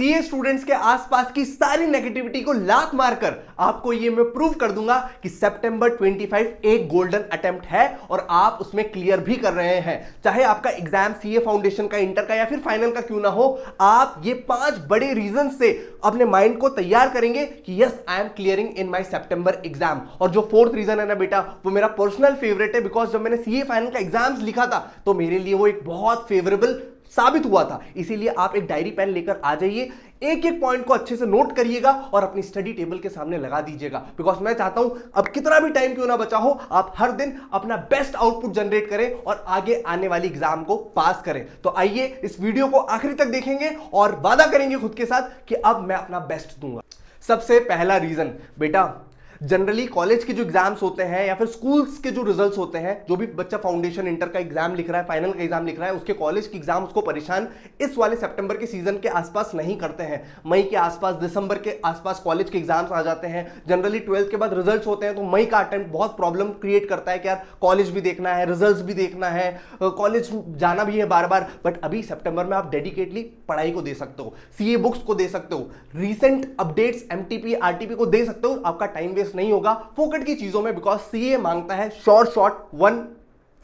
CA students के आसपास की सारी नेगेटिविटी को लात मारकर आपको ये मैं प्रूव कर दूंगा कि सितंबर 25 एक गोल्डन अटेम्प्ट है और आप उसमें क्लियर भी कर रहे हैं। चाहे आपका एग्जाम सीए फाउंडेशन का, इंटर का या फिर फाइनल का क्यों ना हो, आप ये 5 बड़े रीजन से अपने माइंड को तैयार करेंगे कि yes I am clearing in my September exam. और जो 4th रीजन है ना बेटा, वो मेरा पर्सनल फेवरेट है, बिकॉज जब मैंने सीए फाइनल का एग्जाम्स लिखा था तो मेरे लिए वो एक बहुत फेवरेबल साबित हुआ था। इसीलिए आप एक डायरी पेन लेकर आ जाइए, एक एक पॉइंट को अच्छे से नोट करिएगा और अपनी स्टडी टेबल के सामने लगा दीजिएगा। बिकॉज मैं चाहता हूं अब कितना भी टाइम क्यों ना बचा हो, आप हर दिन अपना बेस्ट आउटपुट जनरेट करें और आगे आने वाली एग्जाम को पास करें। तो आइए इस वीडियो को आखिरी तक देखेंगे और वादा करेंगे खुद के साथ कि अब मैं अपना बेस्ट दूंगा। सबसे पहला रीजन बेटा, जनरली कॉलेज के जो एग्जाम्स होते हैं या फिर स्कूल्स के जो रिजल्ट्स होते हैं, जो भी बच्चा फाउंडेशन, इंटर का एग्जाम लिख रहा है, फाइनल का एग्जाम लिख रहा है, उसके कॉलेज के एग्जाम उसको परेशान इस वाले सितंबर के सीजन के आसपास नहीं करते हैं। मई के आसपास, दिसंबर के आसपास कॉलेज के एग्जाम्स आ जाते हैं। जनरली 12th के बाद रिजल्ट्स होते हैं, तो मई का अटेम्प्ट बहुत प्रॉब्लम क्रिएट करता है कि यार कॉलेज भी देखना है, रिजल्ट्स भी देखना है, कॉलेज जाना भी है बार बार। बट अभी सितंबर में आप डेडिकेटली पढ़ाई को दे सकते हो, सीए बुक्स को दे सकते हो, रिसेंट अपडेट्स एमटीपी आरटीपी को दे सकते हो। आपका टाइम वेस्ट नहीं होगा फोकट की चीजों में, बिकॉज सीए मांगता है शॉर्ट वन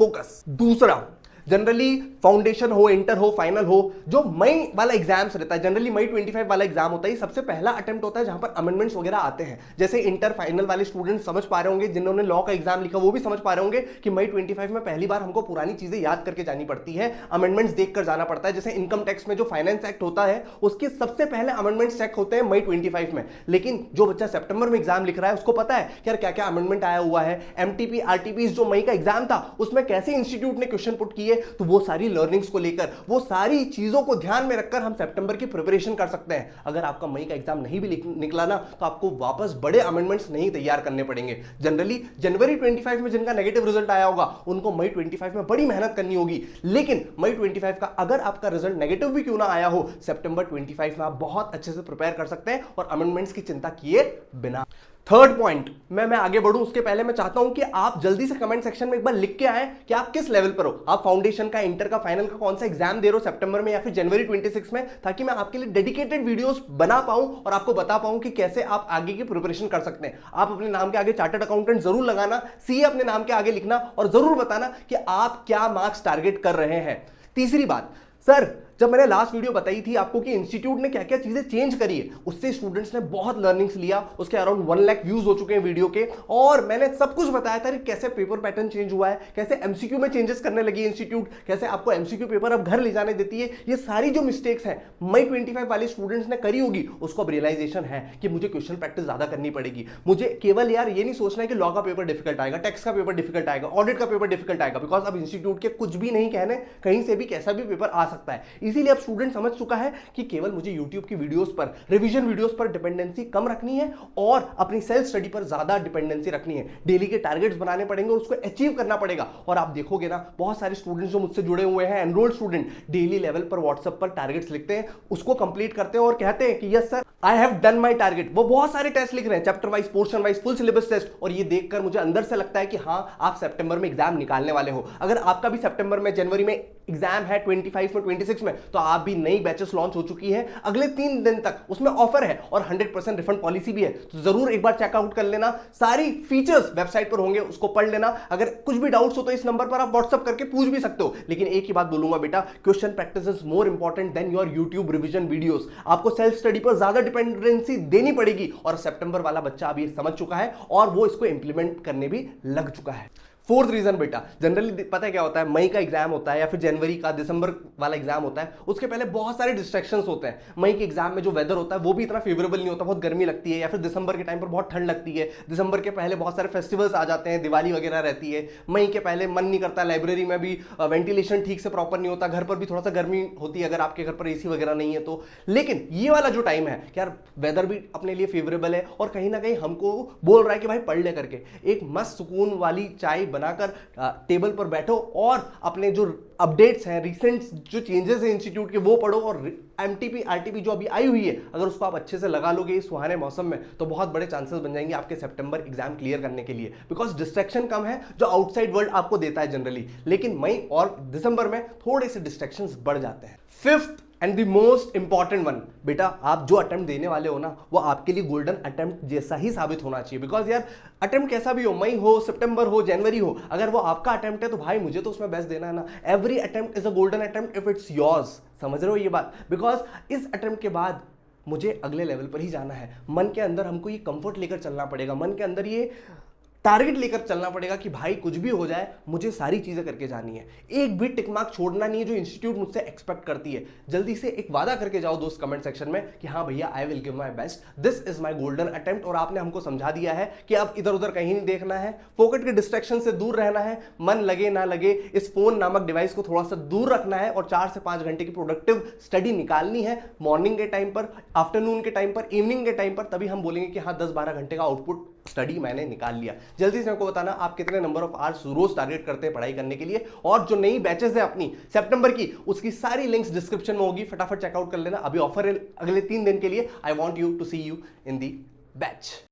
फोकस। दूसरा, जनरली फाउंडेशन हो, इंटर हो, फाइनल हो, जो मई वाला एग्जाम्स रहता है, जनरली मई 25 वाला एग्जाम होता है, सबसे पहला अटेम्प्ट होता है जहां पर अमेंडमेंट्स वगैरह आते हैं। जैसे इंटर फाइनल वाले स्टूडेंट समझ पा रहे होंगे, जिन्होंने लॉ का एग्जाम लिखा वो भी समझ पा रहे होंगे कि मई 25 में पहली बार हमको पुरानी चीजें याद करके जानी पड़ती है, अमेंडमेंट्स देखकर जाना पड़ता है। जैसे इनकम टैक्स में जो फाइनेंस एक्ट होता है उसके सबसे पहले अमेंडमेंट्स चेक होते हैं मई 25 में। लेकिन जो बच्चा सितंबर में एग्जाम लिख रहा है उसको पता है कि यार क्या क्या अमेंडमेंट आया हुआ है, एमटीपी आरटीपी जो मई का एग्जाम था उसमें कैसे इंस्टीट्यूट ने क्वेश्चन पुट किए, तो वो सारी लर्निंग्स को लेकर, वो सारी चीजों को ध्यान में रखकर हम सितंबर की प्रिपरेशन कर सकते हैं। अगर आपका मई का एग्जाम नहीं भी निकला ना, तो आपको वापस बड़े अमेंडमेंट्स नहीं तैयार करने पड़ेंगे। जनरली जनवरी 25 में जिनका नेगेटिव रिजल्ट आया होगा उनको मई 25 में बड़ी मेहनत करनी होगी। लेकिन मई 25 का अगर आपका रिजल्ट नेगेटिव भी क्यों ना आया हो, सितंबर 25 में आप बहुत अच्छे से प्रिपेयर कर सकते हैं और अमेंडमेंट्स की चिंता किए बिना। थर्ड पॉइंट मैं आगे बढ़ूं उसके पहले मैं चाहता हूं कि आप जल्दी से कमेंट सेक्शन में एक बार लिख के आए कि आप किस लेवल पर हो। आप फाउंडेशन का, इंटर का, फाइनल का कौन सा एग्जाम दे रहे हो सितंबर में या फिर जनवरी 26 में, ताकि मैं आपके लिए डेडिकेटेड वीडियोस बना पाऊं और आपको बता पाऊं कि कैसे आप आगे की प्रिपरेशन कर सकते हैं। आप अपने नाम के आगे चार्टर्ड अकाउंटेंट जरूर लगाना, सीए अपने नाम के आगे लिखना और जरूर बताना कि आप क्या मार्क्स टारगेट कर रहे हैं। तीसरी बात, सर जब मैंने लास्ट वीडियो बताई थी आपको कि इंस्टीट्यूट ने क्या क्या चीजें चेंज करी है, उससे स्टूडेंट्स ने बहुत लर्निंग्स लिया, उसके अराउंड 1 लाख व्यूज हो चुके हैं वीडियो के, और मैंने सब कुछ बताया था कि कैसे पेपर पैटर्न चेंज हुआ है, कैसे एमसीक्यू में चेंजेस करने लगी इंस्टीट्यूट, कैसे आपको एमसीक्यू पेपर अब घर ले जाने देती है। ये सारी जो मिस्टेक्स हैं मई 25 वाले स्टूडेंट्स ने करी होगी, उसको अब रियलाइजेशन है कि मुझे क्वेश्चन प्रैक्टिस ज्यादा करनी पड़ेगी। मुझे केवल यार ये नहीं सोचना है कि लॉ का पेपर डिफिकल्ट आएगा, टैक्स का पेपर डिफिकल्ट आएगा, ऑडिट का पेपर डिफिकल्ट आएगा, बिकॉज अब इंस्टीट्यूट के कुछ भी नहीं कहने, कहीं से भी कैसा भी पेपर आ सकता है। इसीलिए अब स्टूडेंट समझ चुका है कि केवल मुझे YouTube की वीडियोस पर, रिवीजन वीडियोस पर डिपेंडेंसी कम रखनी है और अपनी सेल्फ स्टडी पर ज्यादा डिपेंडेंसी रखनी है। डेली के टारगेट्स बनाने पड़ेंगे और उसको अचीव करना पड़ेगा। और आप देखोगे ना, बहुत सारे स्टूडेंट्स जो मुझसे जुड़े हुए हैं, एनरोल्ड स्टूडेंट, डेली लेवल पर व्हाट्सएप पर टारगेट्स लिखते हैं, उसको कंप्लीट करते हैं और कहते हैं कि yes sir I have done my target. वो बहुत सारे टेस्ट लिख रहे हैं, chapter wise, portion wise, full syllabus test, और ये देखकर मुझे अंदर से लगता है कि हां आप सितंबर में एग्जाम निकालने वाले हो। अगर आपका भी सितंबर में, जनवरी में एग्जाम है, 25 में, 26 में, तो आप भी नई बैचेस लॉन्च हो चुकी है अगले 3 दिन तक, उसमें ऑफर है और 100% रिफंड पॉलिसी भी है। तो जरूर एक बार चेकआउट कर लेना, सारी फीचर्स वेबसाइट पर होंगे, उसको पढ़ लेना। अगर कुछ भी डाउट्स हो तो इस नंबर पर आप व्हाट्सएप करके पूछ भी सकते हो। लेकिन एक ही बात बोलूंगा बेटा, question practice is more important than your YouTube revision videos. आपको सेल्फ स्टडी पर ज्यादा डिपेंडेंसी देनी पड़ेगी और सितंबर वाला बच्चा अभी समझ चुका है और वो इसको इंप्लीमेंट करने भी लग चुका है। 4th रीजन बेटा, जनरली पता है क्या होता है, मई का एग्जाम होता है या फिर जनवरी का, दिसंबर वाला एग्जाम होता है, उसके पहले बहुत सारे डिस्ट्रैक्शंस होते हैं। मई के एग्जाम में जो वेदर होता है वो भी इतना फेवरेबल नहीं होता, बहुत गर्मी लगती है, या फिर दिसंबर के टाइम पर बहुत ठंड लगती है। दिसंबर के पहले बहुत सारे फेस्टिवल्स आ जाते हैं, दिवाली वगैरह रहती है। मई के पहले मन नहीं करता, लाइब्रेरी में भी वेंटिलेशन ठीक से प्रॉपर नहीं होता, घर पर भी थोड़ा सा गर्मी होती है अगर आपके घर पर एसी वगैरह नहीं है तो। लेकिन ये वाला जो टाइम है कि यार वेदर भी अपने लिए फेवरेबल है और कहीं ना कहीं हमको बोल रहा है कि भाई पढ़ ले करके, एक मस्त सुकून वाली चाय बनाकर टेबल पर बैठो और अपने जो अपडेट्स हैं, रिसेंट जो चेंजेस हैं इंस्टीट्यूट के, वो पढ़ो। और एमटीपी आरटीपी जो अभी आई हुई है, अगर उसको आप अच्छे से लगा लोगे इस सुहाने मौसम में, तो बहुत बड़े चांसेस बन जाएंगे आपके सितंबर एग्जाम क्लियर करने के लिए, बिकॉज डिस्ट्रैक्शन कम है जो आउटसाइड वर्ल्ड आपको देता है जनरली। लेकिन मई और दिसंबर में थोड़े से डिस्ट्रैक्शंस बढ़ जाते हैं। 5th and the most important one, बेटा आप जो अटेम्प्ट देने वाले हो ना वो आपके लिए गोल्डन अटेम्प्ट जैसा ही साबित होना चाहिए। बिकॉज यार अटेम्प्ट कैसा भी हो, मई हो, सितंबर हो, जनवरी हो, अगर वो आपका अटेम्प्ट है तो भाई मुझे तो उसमें बेस्ट देना है ना। Every attempt is a golden attempt if it's yours. समझ रहे हो ये बात? बिकॉज इस अटेम्प्ट के बाद मुझे अगले लेवल पर ही जाना है। मन के अंदर हमको ये कंफर्ट लेकर चलना पड़ेगा, मन के अंदर ये टारगेट लेकर चलना पड़ेगा कि भाई कुछ भी हो जाए मुझे सारी चीजें करके जानी है। एक भी टिक मार्क छोड़ना नहीं है जो इंस्टीट्यूट मुझसे एक्सपेक्ट करती है। जल्दी से एक वादा करके जाओ दोस्त कमेंट सेक्शन में कि हाँ भैया I will give my best, this is my golden attempt. और आपने हमको समझा दिया है कि अब इधर उधर कहीं नहीं देखना है, फोकट के डिस्ट्रैक्शन से दूर रहना है, मन लगे ना लगे इस फोन नामक डिवाइस को थोड़ा सा दूर रखना है और 4 से 5 घंटे की प्रोडक्टिव स्टडी निकालनी है मॉर्निंग के टाइम पर, आफ्टरनून के टाइम पर, इवनिंग के टाइम पर। तभी हम बोलेंगे कि हाँ 10-12 घंटे का आउटपुट स्टडी मैंने निकाल लिया। जल्दी से हमको बताना आप कितने नंबर ऑफ आवर्स रोज टारगेट करते हैं पढ़ाई करने के लिए। और जो नई बैचेस है अपनी सितंबर की, उसकी सारी लिंक्स डिस्क्रिप्शन में होगी, फटाफट चेकआउट कर लेना। अभी ऑफर है अगले 3 दिन के लिए। I want you to see you in the batch.